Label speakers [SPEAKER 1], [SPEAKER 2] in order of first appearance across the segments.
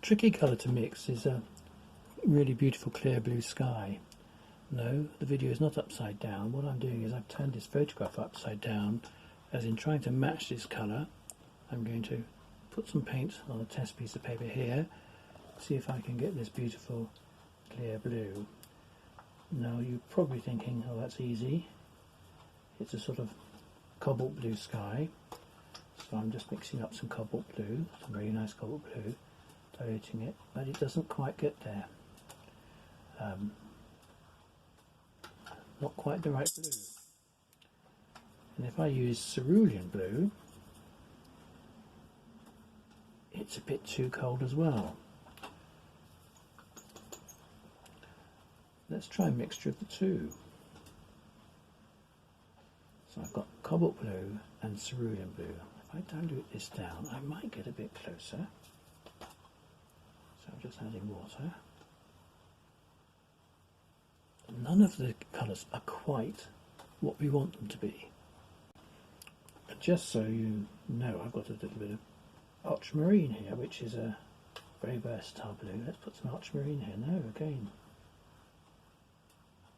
[SPEAKER 1] tricky colour to mix is a really beautiful clear blue sky. No, the video is not upside down. What I'm doing is I've turned this photograph upside down, as in trying to match this colour. I'm going to put some paint on a test piece of paper here, see if I can get this beautiful clear blue. Now you're probably thinking, oh, that's easy. It's a sort of cobalt blue sky. So I'm just mixing up some cobalt blue, some very nice cobalt blue, diluting it, but it doesn't quite get there. Not quite the right blue. And if I use cerulean blue, it's a bit too cold as well. Let's try a mixture of the two. So I've got cobalt blue and cerulean blue. If I dilute this down, I might get a bit closer. So I'm just adding water. None of the colours are quite what we want them to be. And just so you know, I've got a little bit of ultramarine here, which is a very versatile blue. Let's put some ultramarine here. No, again,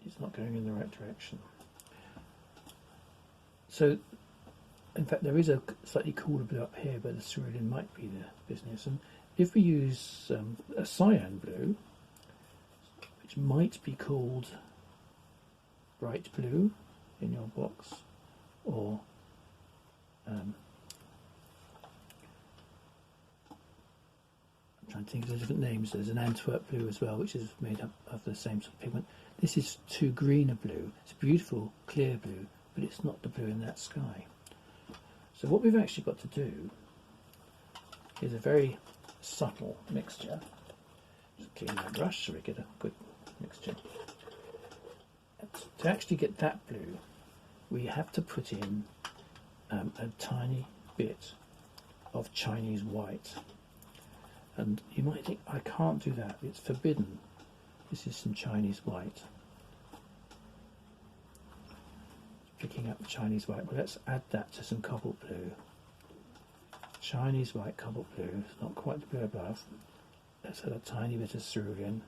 [SPEAKER 1] it's not going in the right direction. So, in fact, there is a slightly cooler blue up here, but the cerulean might be the business. And if we use a cyan blue, which might be called bright blue in your box, or I'm trying to think of the different names. There's an Antwerp blue as well, which is made up of the same sort of pigment. This is too green a blue. It's a beautiful clear blue, but it's not the blue in that sky. So what we've actually got to do is a very subtle mixture. Just clean my brush so we get a good mixture. To actually get that blue, we have to put in a tiny bit of Chinese white. And you might think, I can't do that, it's forbidden. This is some Chinese white. Picking up the Chinese white. Well, let's add that to some cobalt blue. Chinese white, cobalt blue. It's not quite the blue above. Let's add a tiny bit of cerulean.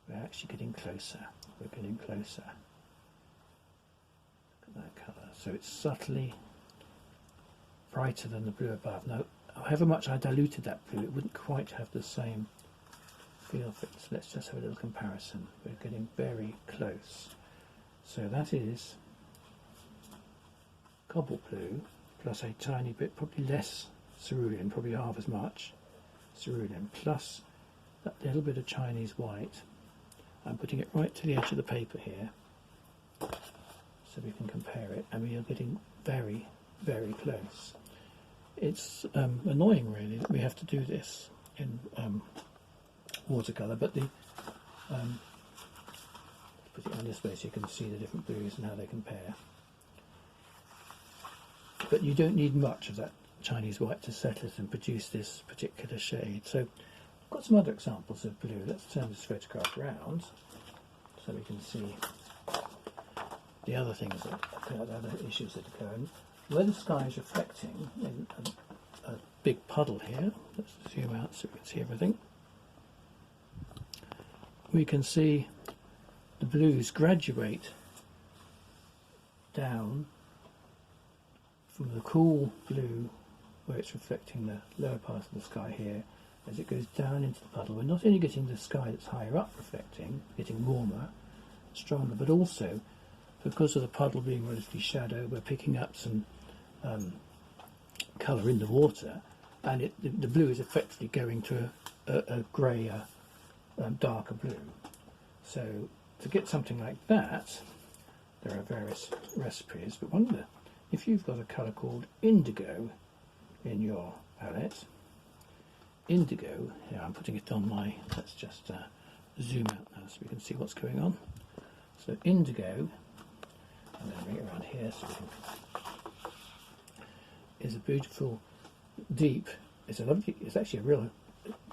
[SPEAKER 1] We're actually getting closer. We're getting closer. Look at that colour. So it's subtly brighter than the blue above. Now, however much I diluted that blue, it wouldn't quite have the same feel for it. So let's just have a little comparison. We're getting very close. So that is cobalt blue plus a tiny bit, probably less cerulean, probably half as much cerulean, plus that little bit of Chinese white. I'm putting it right to the edge of the paper here so we can compare it, and we are getting very, very close. It's annoying really that we have to do this in watercolour, but the put it on this way so you can see the different blues and how they compare. But you don't need much of that Chinese white to settle it and produce this particular shade. So I've got some other examples of blue. Let's turn this photograph around so we can see the other things that occur, the other issues that occur. And where the sky is reflecting in a big puddle here, let's zoom out so we can see everything. We can see the blues graduate down from the cool blue where it's reflecting the lower part of the sky here as it goes down into the puddle. We're not only getting the sky that's higher up reflecting, getting warmer, stronger, but also because of the puddle being relatively shallow, we're picking up some colour in the water, and the blue is effectively going to a greyer, darker blue. So to get something like that, there are various recipes, but one of the, if you've got a colour called indigo in your palette, indigo, here I'm putting it on my, let's just zoom out now so we can see what's going on. So indigo, I'm going to bring it around here so we can, is a beautiful deep, it's actually a real,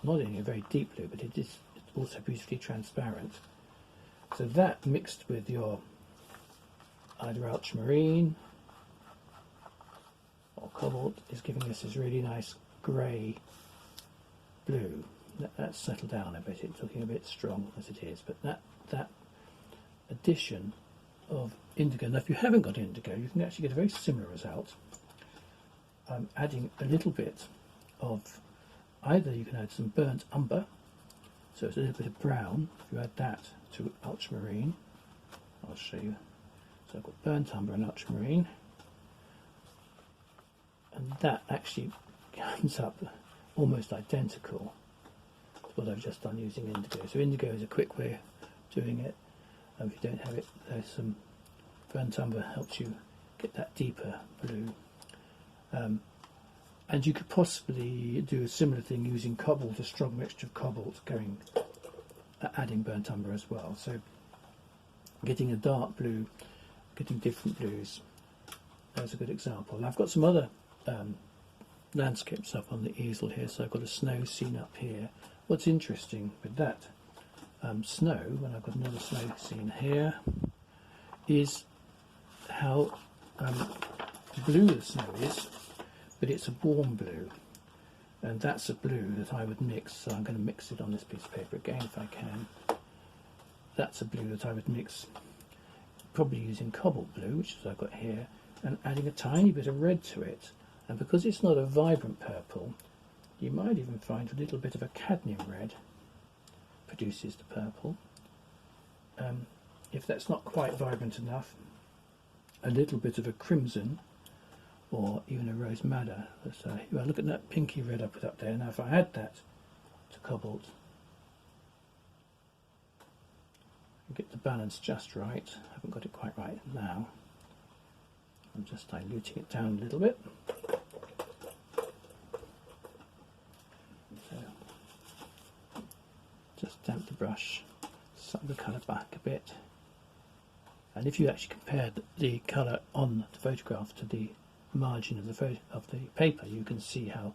[SPEAKER 1] not only a very deep blue, but it's also beautifully transparent. So that mixed with your either ultramarine or cobalt is giving us this really nice grey blue. That's settled down a bit. It's looking a bit strong as it is, but that addition of indigo. Now, if you haven't got indigo, you can actually get a very similar result. Adding a little bit of either you can add some burnt umber, so it's a little bit of brown. If you add that to ultramarine, I'll show you. So I've got burnt umber and ultramarine, and that actually comes up almost identical to what I've just done using indigo. So indigo is a quick way of doing it. If you don't have it, there's some burnt umber helps you get that deeper blue. And you could possibly do a similar thing using cobalt, a strong mixture of cobalt, adding burnt umber as well. So getting a dark blue, getting different blues. That's a good example. I've got some other landscapes up on the easel here. So I've got a snow scene up here. What's interesting with that snow, when I've got another snow scene here, is how blue the snow is, but it's a warm blue, and that's a blue that I would mix. So I'm going to mix it on this piece of paper again if I can. That's a blue that I would mix, probably using cobalt blue, which is what I've got here, and adding a tiny bit of red to it. And because it's not a vibrant purple, you might even find a little bit of a cadmium red produces the purple. If that's not quite vibrant enough, a little bit of a crimson or even a rose madder. So look at that pinky red I put up there. Now if I add that to cobalt, get the balance just right. I haven't got it quite right now. I'm just diluting it down a little bit. So just damp the brush, suck the colour back a bit. And if you actually compare the colour on the photograph to the margin of the paper, you can see how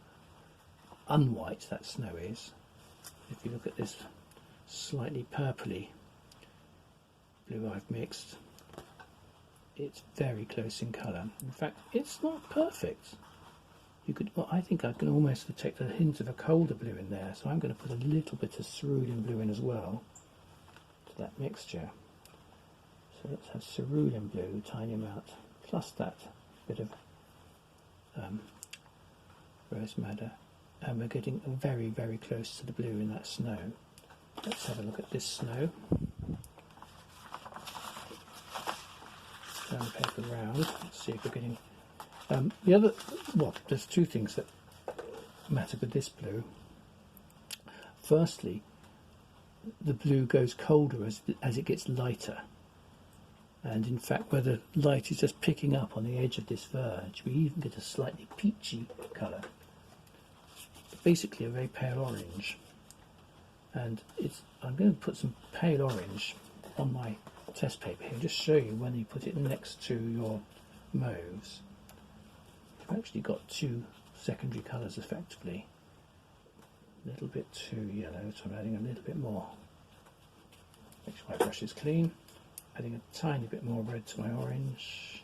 [SPEAKER 1] unwhite that snow is. If you look at this slightly purpley blue I've mixed, it's very close in colour. In fact, it's not perfect. I think I can almost detect a hint of a colder blue in there, so I'm going to put a little bit of cerulean blue in as well to that mixture. So let's have cerulean blue, tiny amount, plus that bit of rose madder, and we're getting very, very close to the blue in that snow. Let's have a look at this snow. Turn the paper around, let's see if we're getting there's two things that matter with this blue. Firstly, the blue goes colder as it gets lighter, and in fact where the light is just picking up on the edge of this verge, we even get a slightly peachy colour, basically a very pale orange. And I'm going to put some pale orange on my test paper here, just show you when you put it next to your mauves. You've actually got two secondary colours effectively. A little bit too yellow, so I'm adding a little bit more. Make sure my brush is clean. Adding a tiny bit more red to my orange.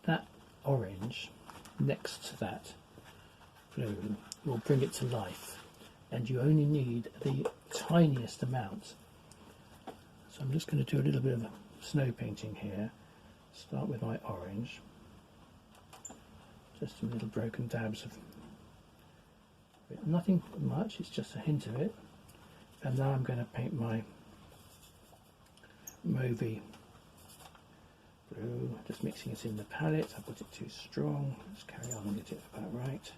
[SPEAKER 1] That orange next to that blue will bring it to life, and you only need the tiniest amount. So I'm just going to do a little bit of snow painting here. Start with my orange. Just some little broken dabs of it. Nothing much, it's just a hint of it. And now I'm going to paint my mauvey blue, just mixing it in the palette. I put it too strong. Let's carry on and get it about right.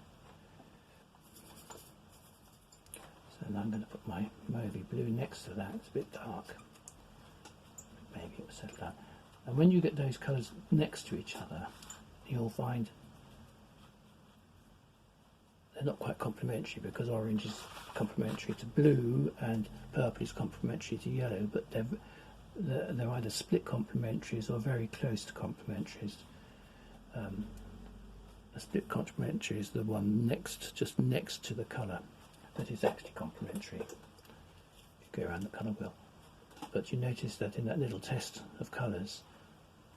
[SPEAKER 1] So now I'm going to put my mauvey blue next to that. It's a bit dark. Maybe it will settle down. And when you get those colours next to each other, you'll find they're not quite complementary, because orange is complementary to blue and purple is complementary to yellow, but they're either split complementaries or very close to complementaries. A split complementary is the one just next to the colour that is actually complementary. If you go around the colour wheel. But you notice that in that little test of colours,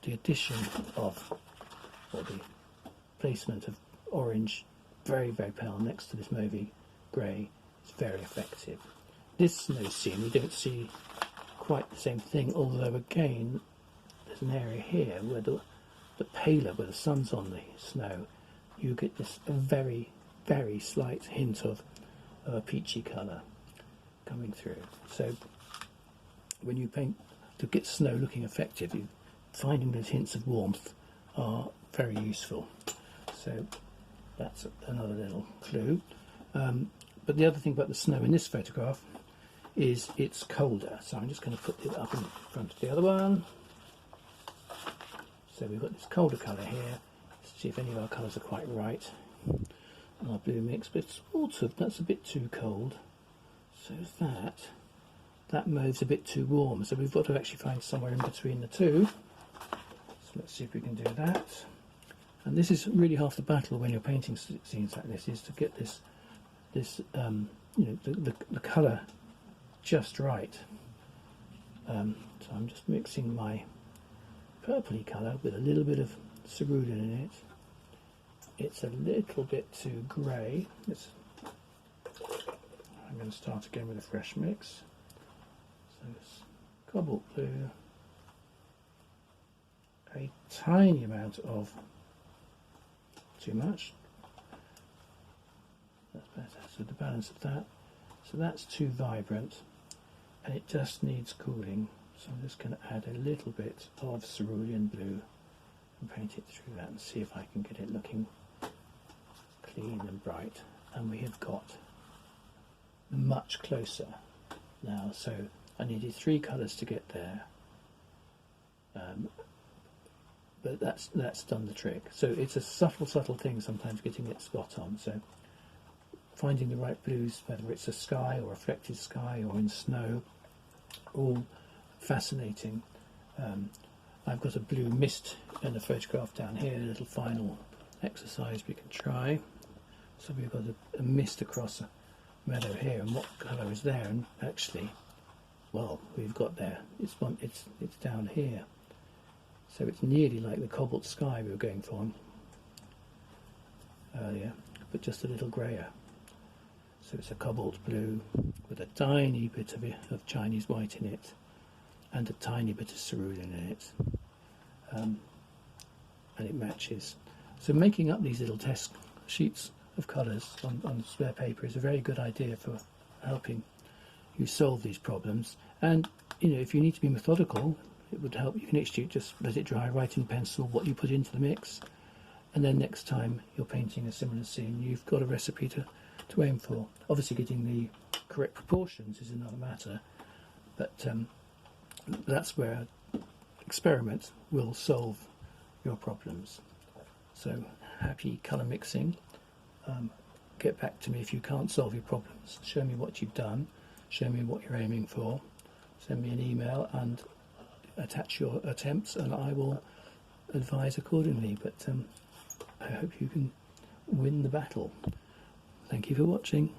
[SPEAKER 1] the addition of, or the placement of orange, very, very pale next to this mauvey grey is very effective. This snow scene, we don't see quite the same thing, although again, there's an area here where the paler, where the sun's on the snow, you get this very, very slight hint of a peachy colour coming through. So when you paint to get snow looking effective, finding those hints of warmth are very useful. So that's another little clue. But the other thing about the snow in this photograph is it's colder. So I'm just going to put it up in front of the other one. So we've got this colder colour here. Let's see if any of our colours are quite right. Our blue mix, but it's sort of, that's a bit too cold. So that mauve's a bit too warm. So we've got to actually find somewhere in between the two. So let's see if we can do that. And this is really half the battle when you're painting scenes like this, is to get this the colour just right. So I'm just mixing my purpley colour with a little bit of cerulean in it. It's a little bit too grey. I'm going to start again with a fresh mix. So it's cobalt blue, a tiny amount of, too much, that's better, so the balance of that, so that's too vibrant and it just needs cooling, so I'm just going to add a little bit of cerulean blue and paint it through that and see if I can get it looking clean and bright. And we have got much closer now, so I needed 3 colours to get there, but that's done the trick. So it's a subtle thing sometimes getting it spot on, so finding the right blues, whether it's a sky or reflected sky or in snow, all fascinating. I've got a blue mist in the photograph down here, a little final exercise we can try. So we've got a mist across a meadow here, and what colour is there? And actually, well, we've got there, it's down here. So it's nearly like the cobalt sky we were going for earlier, but just a little greyer. So it's a cobalt blue with a tiny bit of Chinese white in it and a tiny bit of cerulean in it, and it matches. So making up these little test sheets of colours on spare paper is a very good idea for helping you solve these problems. And if you need to be methodical, it would help. You can actually just let it dry, write in pencil what you put into the mix, and then next time you're painting a similar scene, you've got a recipe to aim for. Obviously getting the correct proportions is another matter, but that's where experiment will solve your problems. So happy colour mixing. Get back to me if you can't solve your problems. Show me what you've done, show me what you're aiming for, send me an email and attach your attempts and I will advise accordingly. But I hope you can win the battle. Thank you for watching.